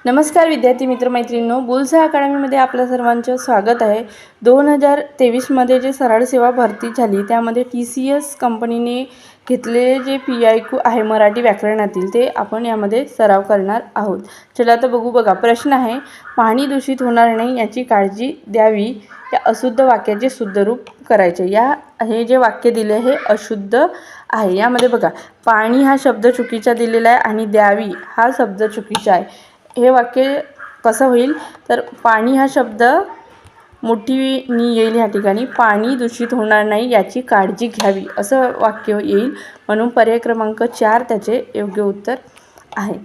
नमस्कार विद्यार्थी मित्र मैत्रिणींनो, बुल्स अकॅडमीमध्ये आपल्या सर्वांचं स्वागत आहे। 2023मध्ये जे सरळ सेवा भरती झाली त्यामध्ये TCS कंपनीने घेतलेले जे PIQ आहे मराठी व्याकरणातील ते आपण यामध्ये सराव करणार आहोत। चला तर बघू। बघा, प्रश्न आहे, पाणी दूषित होणार नाही याची काळजी द्यावी या अशुद्ध वाक्याचे शुद्ध रूप करायचे। हे जे वाक्य दिले हे अशुद्ध आहे। यामध्ये बघा, पाणी हा शब्द चुकीचा दिलेला आहे आणि द्यावी हा शब्द चुकीचा आहे। हे वाक्य कसं होईल तर पाणी हा शब्द मोठीनी येईल या ठिकाणी, पाणी दूषित होणार नाही याची काळजी घ्यावी असं वाक्य येईल, म्हणून पर्याय क्रमांक 4 त्याचे योग्य उत्तर आहे।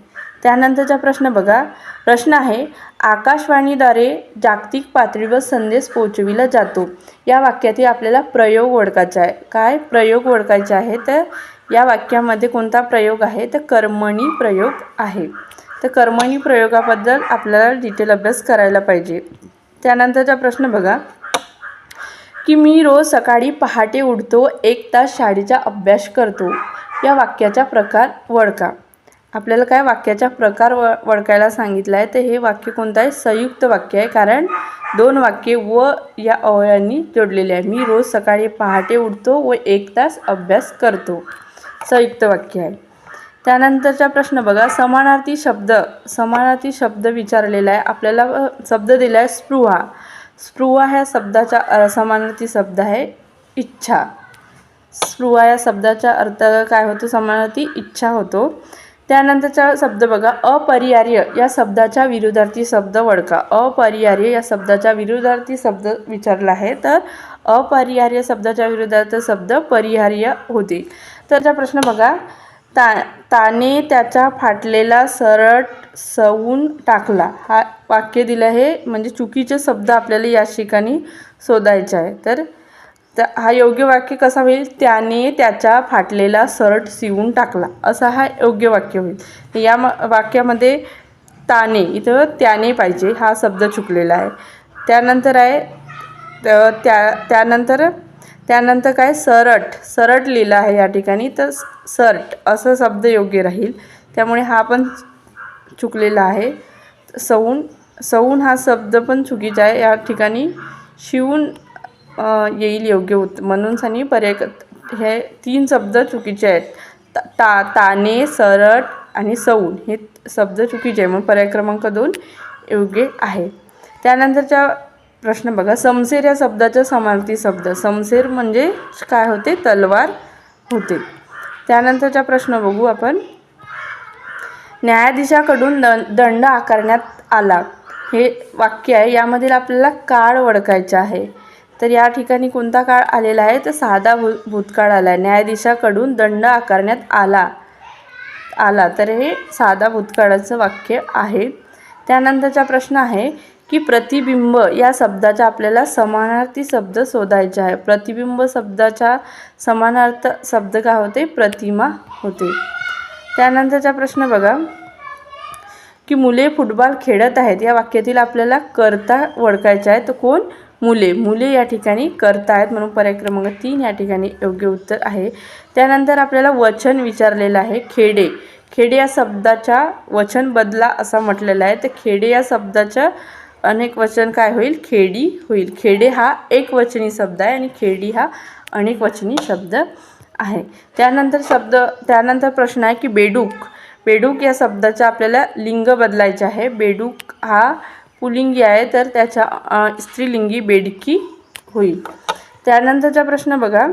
त्यानंतरचा प्रश्न बघा, प्रश्न आहे, आकाशवाणीद्वारे जागतिक पातळीवर संदेश पोहोचविला जातो। या वाक्यातील आपल्याला प्रयोग ओळखायचा आहे। काय प्रयोग ओळखायचा आहे तर या वाक्यामध्ये कोणता प्रयोग आहे तर कर्मणी प्रयोग आहे। तर कर्मणी प्रयोगाबद्दल आपल्याला डिटेल अभ्यास करायला पाहिजे। त्यानंतरचा प्रश्न बघा की मी रोज सकाळी पहाटे उठतो, 1 तास शाळेचा अभ्यास करतो। या वाक्याचा प्रकार ओळखा। आपल्याला काय वाक्याचा प्रकार ओळखायला सांगितला आहे, तर हे वाक्य कोणतं आहे, संयुक्त वाक्य आहे, कारण 2 वाक्ये व या अवयवांनी जोडलेले आहे। मी रोज सकाळी पहाटे उठतो व 1 तास अभ्यास करतो, संयुक्त वाक्य आहे। त्यानंतरचा प्रश्न बघा, समानार्थी शब्द विचारलेला आहे। आपल्याला शब्द दिला आहे स्पृहा। स्पृहा ह्या शब्दाचा समानार्थी शब्द आहे इच्छा। स्पृहा या शब्दाचा अर्थ काय होतो, समानार्थी इच्छा होतो। त्यानंतरचा शब्द बघा, अपरिहार्य या शब्दाचा विरुद्धार्थी शब्द ओळखा। अपरिहार्य या शब्दाचा विरुद्धार्थी शब्द विचारला आहे, तर अपरिहार्य शब्दाच्या विरुद्धार्थी शब्द परिहार्य होते। तरचा प्रश्न बघा, ताने त्याचा फाटलेला शर्ट सवून टाकला। हा वाक्य दिलं आहे, म्हणजे चुकीचे शब्द आपल्याला या ठिकाणी शोधायचे आहे। तर हा योग्य वाक्य कसा होईल, त्याने त्याचा फाटलेला शर्ट शिवून टाकला असा हा योग्य वाक्य होईल। या वाक्यामध्ये ताने इथं त्याने पाहिजे, हा शब्द चुकलेला आहे। त्यानंतर आहे त्यानंतर काय, सरट लिहिलं आहे या ठिकाणी, तर सर्ट असं शब्द योग्य राहील, त्यामुळे हा पण चुकलेला आहे। सवून हा शब्द पण चुकीचा आहे, या ठिकाणी शिवून येईल योग्य उत्तर, म्हणून पर्याय हे 3 शब्द चुकीचे आहेत। ताने, सरट आणि सवून हे शब्द चुकीचे आहे, म्हणून पर्याय क्रमांक 2 योग्य आहे। त्यानंतरचा प्रश्न बघा, शमशेर या शब्दाचा समानार्थी शब्द। शमशेर म्हणजे काय होते, तलवार होते। त्यानंतरचा प्रश्न बघू आपण, न्यायाधीशाकडून दंड आकारण्यात आला। हे वाक्य आहे, यामधील आपल्याला काळ ओळखायचा आहे। तर या ठिकाणी कोणता काळ आलेला आहे, तर साधा भूतकाळ आला आहे। न्यायाधीशाकडून दंड आकारण्यात आला तर हे साधा भूतकाळाचं वाक्य आहे। त्यानंतरचा प्रश्न आहे की प्रतिबिंब या शब्दाचा आपल्याला समानार्थी शब्द शोधायचा आहे। प्रतिबिंब शब्दाचा समानार्थ शब्द काय होते, प्रतिमा होते। त्यानंतरचा प्रश्न बघा की मुले फुटबॉल खेळत आहेत। या वाक्यातील आपल्याला कर्ता ओळखायचा आहे, तर कोण, मुले या ठिकाणी कर्ता आहेत, म्हणून पर्याय क्रमांक 3 या ठिकाणी योग्य उत्तर आहे। त्यानंतर आपल्याला वचन विचारलेलं आहे, खेडे या शब्दाचा वचन बदला असा म्हटलेला आहे, तर खेडे या शब्दाचं अनेक वचन काय होईल, खेडी होईल। खेडे हा एकवचनी शब्द आहे आणि खेडी हा अनेक वचनी शब्द आहे। त्यानंतर प्रश्न आहे की बेडूक या शब्दाचा आपल्याला लिंग बदलायचे आहे। बेडूक हा पुल्लिंगी आहे, तर त्याचा स्त्रीलिंगी बेडकी होईल। त्यानंतरचा प्रश्न बघा,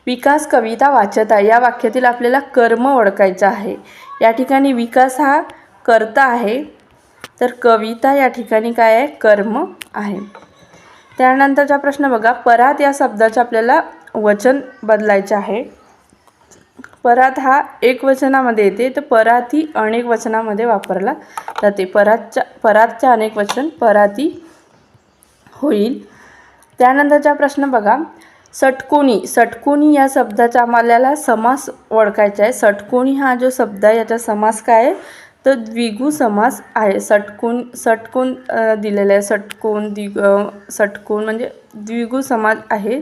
विकास कविता वाचत आहे। या वाक्यातील आपल्याला कर्म ओळखायचं आहे। या ठिकाणी विकास हा कर्ता आहे, तर कविता या ठिकाणी काय आहे, कर्म आहे। त्यानंतरचा प्रश्न बघा, परात या शब्दाचं आपल्याला वचन बदलायचं आहे। परात हा एक वचनामध्ये येते, तर परात ही अनेक वचनामध्ये वापरला जाते। परातच्या अनेक वचन पराती होईल। त्यानंतरचा प्रश्न बघा, षटकोनी या शब्दाचा आपल्याला समास ओळखायचा आहे। षटकोनी हा जो शब्द आहे याचा समास काय आहे, तर द्विगु समास आहे। षटकोन दिलेला आहे, षटकोन म्हणजे द्विगु समास आहे।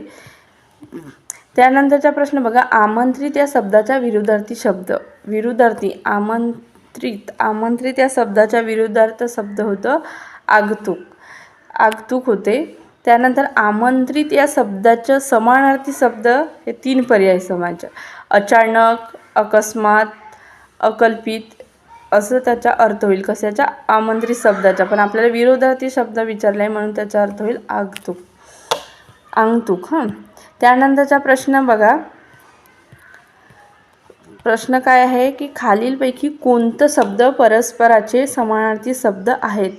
त्यानंतरचा प्रश्न बघा, आमंत्रित या शब्दाचा विरुद्धार्थी शब्द। आमंत्रित या शब्दाच्या विरुद्धार्थ शब्द होतं आगतुक. आगतुक होते. त्यानंतर आमंत्रित या शब्दाच्या समानार्थी शब्द हे 3 पर्याय समाज: अचानक, अकस्मात, अकल्पित असं त्याचा अर्थ होईल. कशाच्या? आमंत्रित शब्दाचा. पण आपल्याला विरोधार्थी शब्द विचारला आहे म्हणून त्याचा अर्थ होईल आगतुक, आगतुक. त्यानंतरचा प्रश्न बघा. प्रश्न काय आहे की खालीलपैकी कोणते शब्द परस्पराचे समानार्थी शब्द आहेत?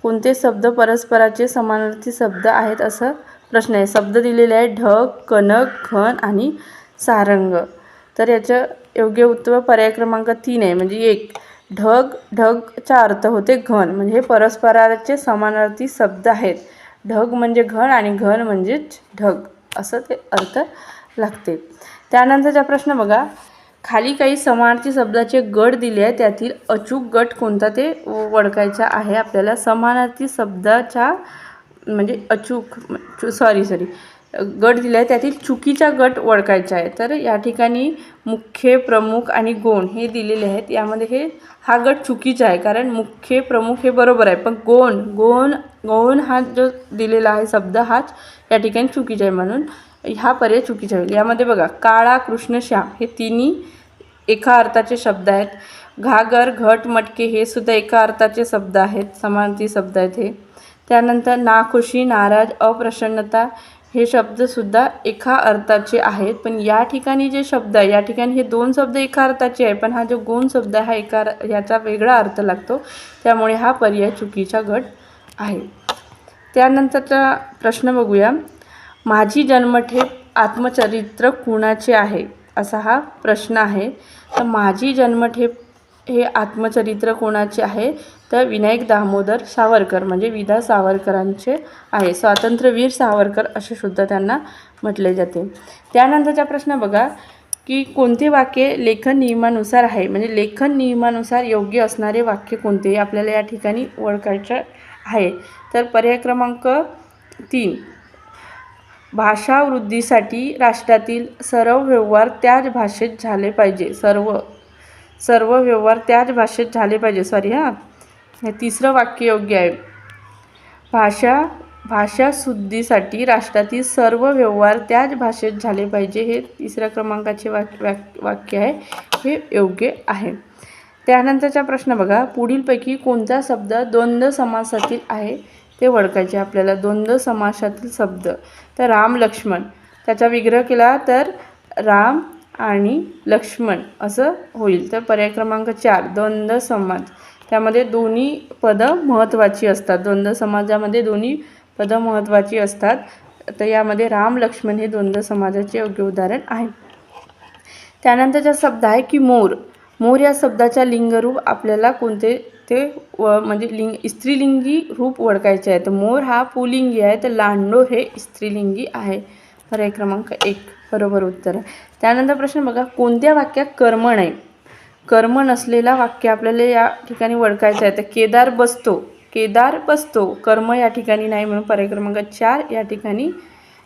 कोणते शब्द परस्पराचे समानार्थी शब्द आहेत असं प्रश्न आहे. शब्द दिलेले आहे ढग, कनक, घन आणि सारंग. तर याचं योग्य उत्तर पर्याय क्रमांक 3 आहे, म्हणजे 1. ढग, ढगचा अर्थ होते घन, म्हणजे हे परस्पराचे समानार्थी शब्द आहेत. ढग म्हणजे घन आणि घन म्हणजेच ढग असं ते अर्थ लागते. त्यानंतरचा प्रश्न बघा. खाली काही समानार्थी शब्दाचे गट दिले आहे, त्यातील अचूक गट कोणता ते ओळखायचा आहे आपल्याला. समानार्थी शब्दाचा म्हणजे गट दिला आहे, त्यातील चुकीचा गट ओळखायचा आहे. तर या ठिकाणी मुख्य, प्रमुख आणि गौण हे दिलेले आहेत. यामध्ये हा गट चुकीचा आहे, कारण मुख्य, प्रमुख हे बरोबर आहे, पण गौण हा जो दिलेला आहे शब्द हाच या ठिकाणी चुकीचा आहे, म्हणून हा पर्याय चुकीचा होईल. यामध्ये बघा काळा, कृष्ण, श्याम हे तिन्ही एका अर्थाचे शब्द आहेत. घागर, घट, मटके हे सुद्धा एका अर्थाचे शब्द आहेत, समानार्थी शब्द आहेत हे. त्यानंतर नाखुशी, नाराज, अप्रसन्नता हे शब्दसुद्धा एका अर्थाचे आहेत. पण या ठिकाणी जे शब्द आहे, या ठिकाणी हे 2 शब्द एका अर्थाचे आहे, पण हा जो गौण शब्द आहे हा याचा वेगळा अर्थ लागतो, त्यामुळे हा पर्याय चुकीचा गट आहे. त्यानंतरचा प्रश्न बघूया. माझी जन्मठेप आत्मचरित्र कुणाचे आहे असा हा प्रश्न आहे. तर माझी जन्मठेप हे आत्मचरित्र कोणाचे आहे? तर विनायक दामोदर सावरकर म्हणजे विदा सावरकरांचे आहे. स्वातंत्र्यवीर सावरकर असे सुद्धा त्यांना म्हटले जाते. त्यानंतरचा प्रश्न बघा की कोणते वाक्य लेखन नियमानुसार आहे, म्हणजे लेखन नियमानुसार योग्य असणारे वाक्य कोणते आपल्याला या ठिकाणी ओळखायचे आहे. तर पर्याय क्रमांक 3. भाषा वृद्धीसाठी राष्ट्रातील सर्व व्यवहार त्याच भाषेत झाले पाहिजे. सर्व व्यवहार त्याच भाषेत झाले पाहिजे. हे 3रं वाक्य योग्य आहे. भाषा शुद्धीसाठी राष्ट्रातील सर्व व्यवहार त्याच भाषेत झाले पाहिजे हे 3ऱ्या क्रमांकाचे वाक्य आहे, हे योग्य आहे. त्यानंतरचा प्रश्न बघा. पुढीलपैकी कोणता शब्द द्वंद्व समासातील आहे ते ओळखायचे आपल्याला. द्वंद्व समासातील शब्द तर राम, लक्ष्मण. त्याचा विग्रह केला तर राम आणि लक्ष्मण असं होईल. तर पर्याय क्रमांक 4 द्वंद्व समास. त्यामध्ये दोन्ही पदं महत्त्वाची असतात. द्वंद्व समाजामध्ये दोन्ही पदं महत्त्वाची असतात. तर यामध्ये राम, लक्ष्मण हे द्वंद्व समाजाचे योग्य उदाहरण आहे. त्यानंतरचा शब्द आहे की मोर. मोर या शब्दाच्या लिंगरूप आपल्याला कोणते ते म्हणजे स्त्रीलिंगी रूप ओळखायचे आहे. तर मोर हा पुल्लिंगी आहे, तर लांडोर हे स्त्रीलिंगी आहे. पर्याय क्रमांक 1 बरोबर उत्तर आहे. त्यानंतर प्रश्न बघा. कोणत्या वाक्यात कर्म नाही? कर्म नसलेला वाक्य आपल्याला या ठिकाणी ओळखायचं आहे. तर केदार बसतो कर्म या ठिकाणी नाही, म्हणून पर्याय क्रमांक 4 या ठिकाणी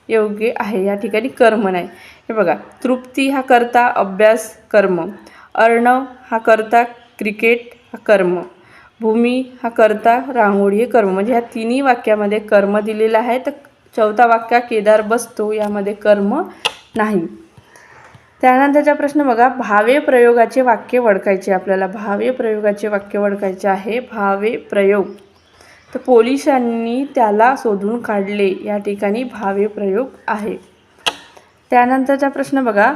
योग्य आहे. या ठिकाणी कर्म नाही. हे बघा. तृप्ती हा कर्ता, अभ्यास कर्म. अर्णव हा कर्ता, क्रिकेट हा कर्म. भूमी हा कर्ता, रांगोळी हे कर्म. म्हणजे ह्या तिन्ही वाक्यामध्ये कर्म दिलेलं आहे. तर 4था वाक्य केदार बसतो यामध्ये कर्म नाही. त्यानंतरचा प्रश्न बघा. भावे प्रयोगाचे वाक्य ओळखायचे आपल्याला. भावे प्रयोगाचे वाक्य ओळखायचे आहे. भावे प्रयोग. तर पोलिसांनी त्याला शोधून काढले या ठिकाणी भावे प्रयोग आहे. त्यानंतरचा प्रश्न बघा.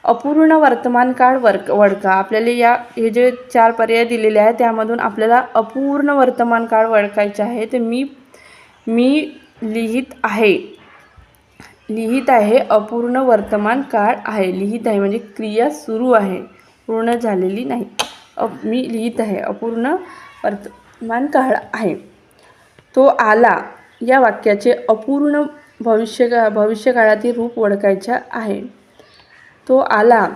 अपूर्ण वर्तमान काळ ओळखा. आपल्याला हे जे 4 पर्याय दिलेले आहेत त्यामधून आपल्याला अपूर्ण वर्तमान काळ ओळखायचे आहे. तर मी लिहित आहे अपूर्ण वर्तमान काळ आहे. लिहित आहे म्हणजे क्रिया सुरू आहे, पूर्ण झालेली नाही. मी लिहित आहे अपूर्ण वर्तमान काळ आहे. तो आला या वाक्याचे अपूर्ण भविष्यकाळातील रूप ओळखायचे आहे. तो आला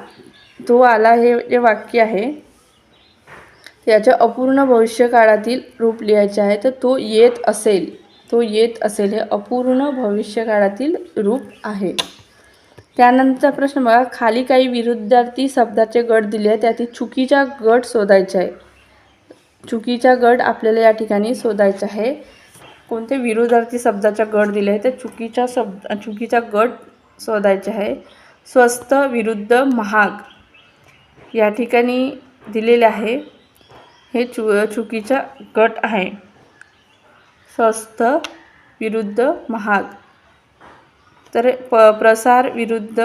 हे जे वाक्य आहे त्याच्या अपूर्ण भविष्यकाळातील रूप लिहायचे आहे. तर तो येत असेल हे अपूर्ण भविष्यकाळातील रूप आहे. त्यानंतरचा प्रश्न बघा. खाली काही विरुद्धार्थी शब्दाचे गट दिले आहे, त्यातील चुकीचा गट शोधायचा आहे. चुकीचा गट आपल्याला या ठिकाणी शोधायचा आहे. कोणते विरुद्धार्थी शब्दाचा गट दिले आहे तर चुकीचा गट शोधायचा आहे. स्वस्त विरुद्ध महाग या ठिकाणी दिलेले आहे. हे चुकीचा गट आहे. स्वस्त विरुद्ध महाग. तर प्रसार विरुद्ध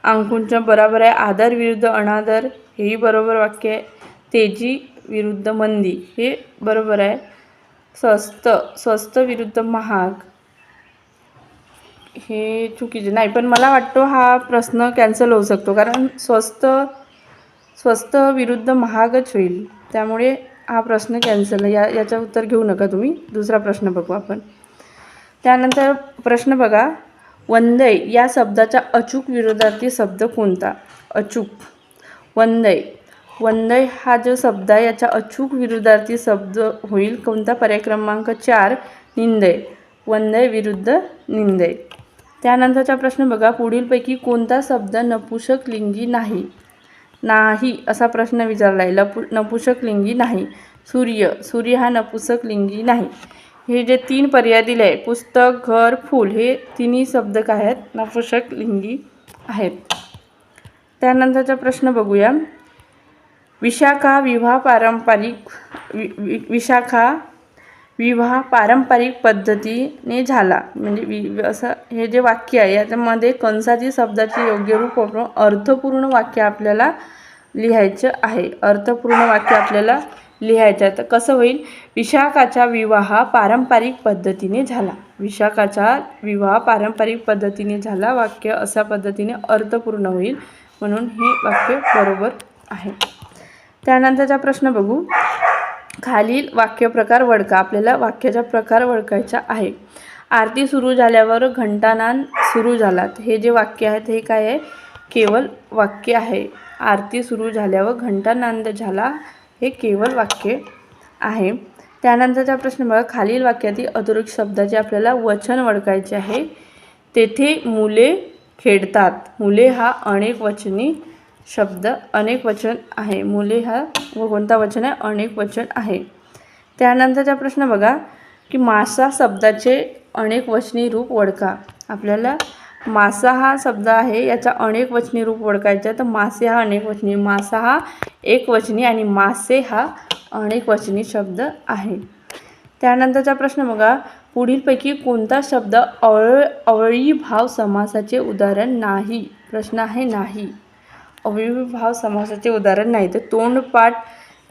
आकुंचन बरोबर आहे. आदर विरुद्ध अनादर हेही बरोबर वाक्य आहे. तेजी विरुद्ध मंदी हे बरोबर आहे. स्वस्त विरुद्ध महाग हे चुकीचे नाही, पण मला वाटतो हा प्रश्न कॅन्सल होऊ शकतो, कारण स्वस्त विरुद्ध महागच होईल. त्यामुळे हा प्रश्न कॅन्सल. याचं उत्तर घेऊ नका तुम्ही. दुसरा प्रश्न बघू आपण. त्यानंतर प्रश्न बघा, वंदय या शब्दाचा अचूक विरुद्धार्थी शब्द कोणता? अचूक. वंदय हा जो शब्द आहे याचा अचूक विरुद्धार्थी शब्द होईल कोणता? पर्याय क्रमांक 4 निंदय. वंदय विरुद्ध निंदय. त्यानंतरचा प्रश्न बघा, पुढीलपैकी कोणता शब्द नपुंसकलिंगी नाही असा प्रश्न विचारला आहे. नपुंसकलिंगी नाही. सूर्य हा नपुंसकलिंगी नाही. हे जे 3 पर्याय दिले आहे, पुस्तक, घर, फूल, हे तिन्ही शब्द काय आहेत? नपुंसकलिंगी आहेत. त्यानंतरचा प्रश्न बघूया, विशाखा विवाह पारंपरिक पद्धतीने झाला. म्हणजे असं हे जे वाक्य आहे याच्यामध्ये कंसाची शब्दाचे योग्य रूप वापरून अर्थपूर्ण वाक्य आपल्याला लिहायचं आहे. अर्थपूर्ण वाक्य आपल्याला लिहायचं आहे. तर कसं होईल? विशाखाचा विवाह पारंपरिक पद्धतीने झाला. विशाखाचा विवाह पारंपरिक पद्धतीने झाला. वाक्य अशा पद्धतीने अर्थपूर्ण होईल, म्हणून हे वाक्य बरोबर आहे. त्यानंतरचा प्रश्न बघू, खालील वाक्यप्रकार ओळखा. आपल्याला वाक्याचा प्रकार ओळखायचा आहे. आरती सुरू झाल्यावर घंटानाद सुरू झाला. हे जे वाक्य आहे हे काय आहे? केवळ वाक्य आहे. आरती सुरू झाल्यावर घंटानाद झाला हे केवळ वाक्य आहे. त्यानंतरचा प्रश्न बघा, खालील वाक्यातील अतिरिक्त शब्दाचे आपल्याला वचन ओळखायचे आहे. तेथे मुले खेळतात. मुले हा अनेक वचनी शब्द, अनेक वचन आहे. मुले हा कोणता वचन आहे? अनेक वचन आहे. त्यानंतरचा प्रश्न बघा की मासा शब्दाचे अनेक वचनी रूप ओळखा. आपल्याला मासा हा शब्द आहे याचा अनेक वचनी रूप ओळखायचा. तर मासे हा अनेक वचनी, मासा हा एक वचनी आणि मासे हा अनेक वचनी शब्द आहे. त्यानंतरचा प्रश्न बघा, पुढीलपैकी कोणता शब्द अव्ययीभाव समासाचे उदाहरण नाही? प्रश्न आहे नाही. अव्ययीभाव समासाचे उदाहरण नाही. तर तोंडपाठ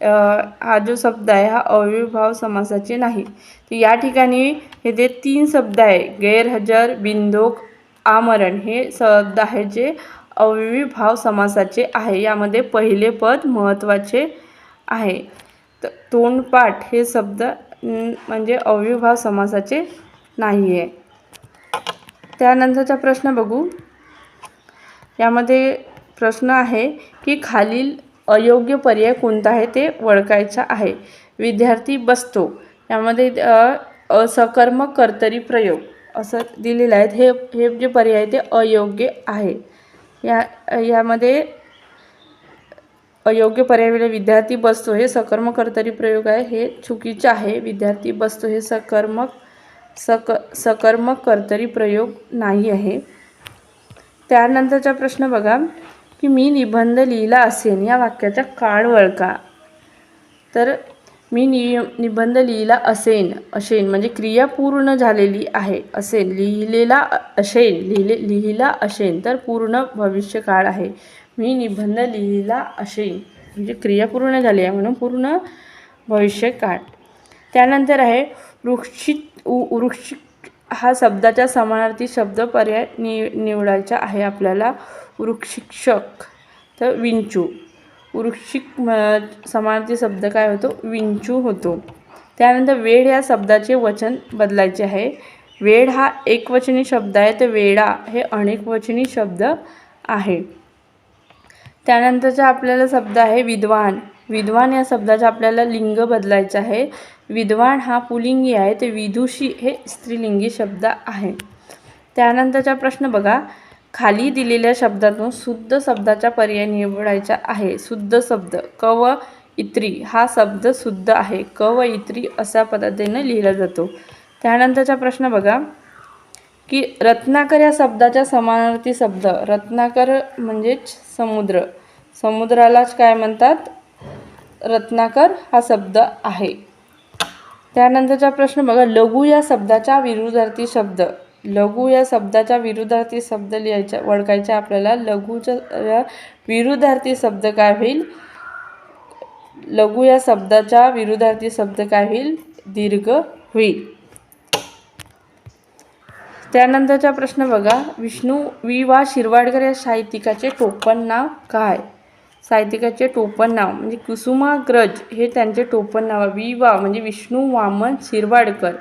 हा जो शब्द आहे हा अव्ययीभाव समासाचे नाही. तर या ठिकाणी हे जे 3 शब्द आहे, गैरहजर, बिनधोक, आमरण, हे शब्द आहे जे अव्ययीभाव समासाचे आहे. यामध्ये पहिले पद महत्त्वाचे आहे. तर तोंडपाठ हे शब्द म्हणजे अव्ययीभाव समासाचे नाही आहे. त्यानंतरचा प्रश्न बघू. यामध्ये प्रश्न आहे की खालील अयोग्य पर्याय कोणता आहे ते ओळखायचा आहे. विद्यार्थी बसतो यामध्ये सकर्मक कर्तरी प्रयोग असं दिलेलं आहे. हे जे पर्याय आहे ते अयोग्य आहे. यामध्ये अयोग्य पर्याय विद्यार्थी बसतो हे सकर्मक कर्तरी प्रयोग आहे, हे चुकीचं आहे. विद्यार्थी बसतो हे सकर्मक कर्तरी प्रयोग नाही आहे. त्यानंतरचा प्रश्न बघा की मी निबंध लिहिला असेन या वाक्याचा काळ ओळखा. तर मी निबंध लिहिला असेन म्हणजे क्रिया पूर्ण झालेली आहे. असेन लिहिलेला असेन तर पूर्ण भविष्यकाळ आहे. मी निबंध लिहिला असेन म्हणजे क्रिया पूर्ण झाली आहे म्हणून पूर्ण भविष्यकाळ. त्यानंतर आहे वृक्षिक हा शब्दाचा समानार्थी शब्द पर्याय निवडायचा आहे आपल्याला. वृक्षिक्षक तर विंचू. वृक्षिक समानार्थी शब्द काय होतो? विंचू होतो. त्यानंतर वेळ या शब्दाचे वचन बदलायचे आहे. वेळ हा एकवचनी शब्द आहे तर वेळा हे अनेकवचनी शब्द आहे. त्यानंतरचा आपल्याला शब्द आहे विद्वान. विद्वान या शब्दाचा आपल्याला लिंग बदलायचं आहे. विद्वान हा पुल्लिंगी आहे तर विदुषी हे स्त्रीलिंगी शब्द आहे. त्यानंतरचा प्रश्न बघा, खाली दिलेल्या शब्दातून शुद्ध शब्दाचा पर्याय निवडायचा आहे. शुद्ध शब्द क व इत्री हा शब्द शुद्ध आहे. क व इत्री अशा पद्धतीने लिहिला जातो. त्यानंतरचा प्रश्न बघा की रत्नाकर या शब्दाचा समानार्थी शब्द. रत्नाकर म्हणजेच समुद्र. समुद्रालाच काय म्हणतात? रत्नाकर हा शब्द आहे. त्यानंतरचा प्रश्न बघा लघु या शब्दाचा विरुद्धार्थी शब्द. लघु या शब्दाचा विरुद्धार्थी शब्द लिहायचा ओळखायचा आपल्याला. लघुचा विरुद्धार्थी शब्द काय होईल? लघु या शब्दाचा विरुद्धार्थी शब्द काय होईल? दीर्घ होईल. त्यानंतरचा प्रश्न बघा विष्णू वि वा शिरवाडकर या साहित्यिकाचे टोपण नाव काय? साहित्यिकाचे टोपण नाव म्हणजे कुसुमाग्रज हे त्यांचे टोपण नाव. वि वा म्हणजे विष्णू वामन शिरवाडकर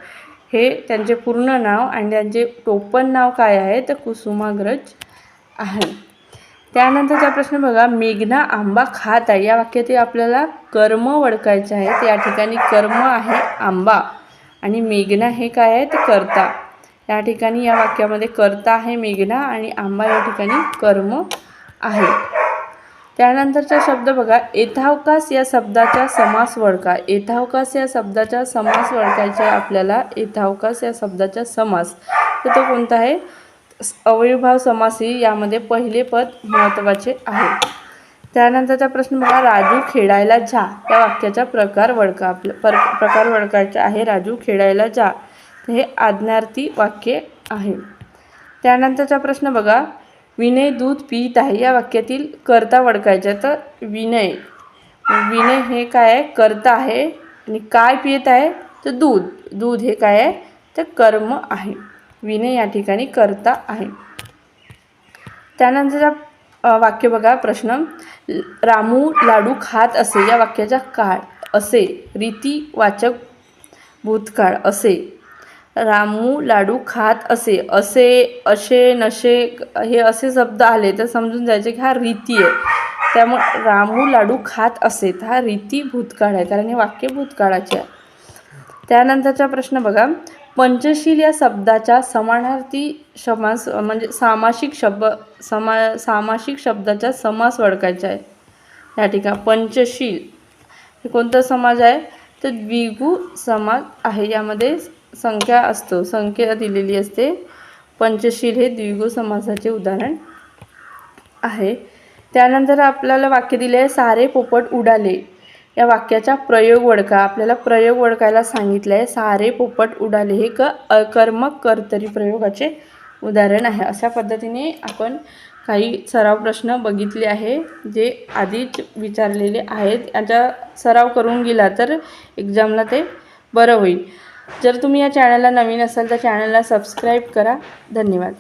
हे त्यांचे पूर्ण नाव आणि त्यांचे टोपण नाव काय आहे? तर कुसुमाग्रज आहे. त्यानंतरचा प्रश्न बघा मेघना आंबा खात आहे. या वाक्यातील आपल्याला कर्म ओळखायचे आहे. या ठिकाणी कर्म आहे आंबा आणि मेघना हे काय आहे? ते कर्ता. या ठिकाणी या वाक्यामध्ये कर्ता आहे मेघना आणि आंबा या ठिकाणी कर्म आहे. त्यानंतरचा शब्द बघा येथावकाश या शब्दाचा समास ओळखा. येथावकाश या शब्दाचा समास ओळखायचा आहे आपल्याला. येथावकाश या शब्दाचा समास तर तो कोणता आहे? अव्ययभाव समासी. यामध्ये पहिले पद महत्त्वाचे आहे. त्यानंतरचा प्रश्न बघा राजू खेळायला जा या वाक्याचा प्रकार ओळखा. प्रकार ओळखायचा आहे. राजू खेळायला जा हे आज्ञार्थी वाक्य आहे. त्यानंतरचा प्रश्न बघा विनय दूध पित आहे. या वाक्यातील कर्ता ओळखायचा. तर विनय हे काय आहे? कर्ता आहे आणि काय पित आहे? तर दूध. दूध हे काय आहे? तर कर्म आहे. विनय या ठिकाणी कर्ता आहे. त्यानंतरचा वाक्य बघा प्रश्न रामू लाडू खात असे. या वाक्याचा काळ असे रीतिवाचक भूतकाळ असे. रामू लाडू खात असे. असे असे नशे हे असे शब्द आले तर समजून जायचे की हा रीती आहे. त्यामुळे रामू लाडू खात असे हा रीती भूतकाळ आहे कारण हे वाक्य भूतकाळाचे आहे. त्यानंतरचा प्रश्न बघा पंचशील या शब्दाचा समानार्थी समास म्हणजे सामासिक शब्दाचा समास ओळखायचा आहे. या ठिकाणी पंचशील हे कोणता समाज आहे? तर द्विगु समाज आहे. यामध्ये संख्या असतो, संख्या दिलेली असते. पंचशील हे द्विगु समासाचे उदाहरण आहे. त्यानंतर आपल्याला वाक्य दिले आहे सारे पोपट उडाले. या वाक्याचा प्रयोग ओळखा. आपल्याला प्रयोग ओळखायला सांगितलं आहे. सारे पोपट उडाले हे अकर्मक कर्तरी प्रयोगाचे उदाहरण आहे. अशा पद्धतीने आपण काही सराव प्रश्न बघितले आहे जे आधीच विचारलेले आहेत. याचा सराव करून गेला तर एक्झामला ते बरं होईल. जर तुम्ही या चॅनलला नवीन असाल तर चॅनलला सबस्क्राईब करा. धन्यवाद.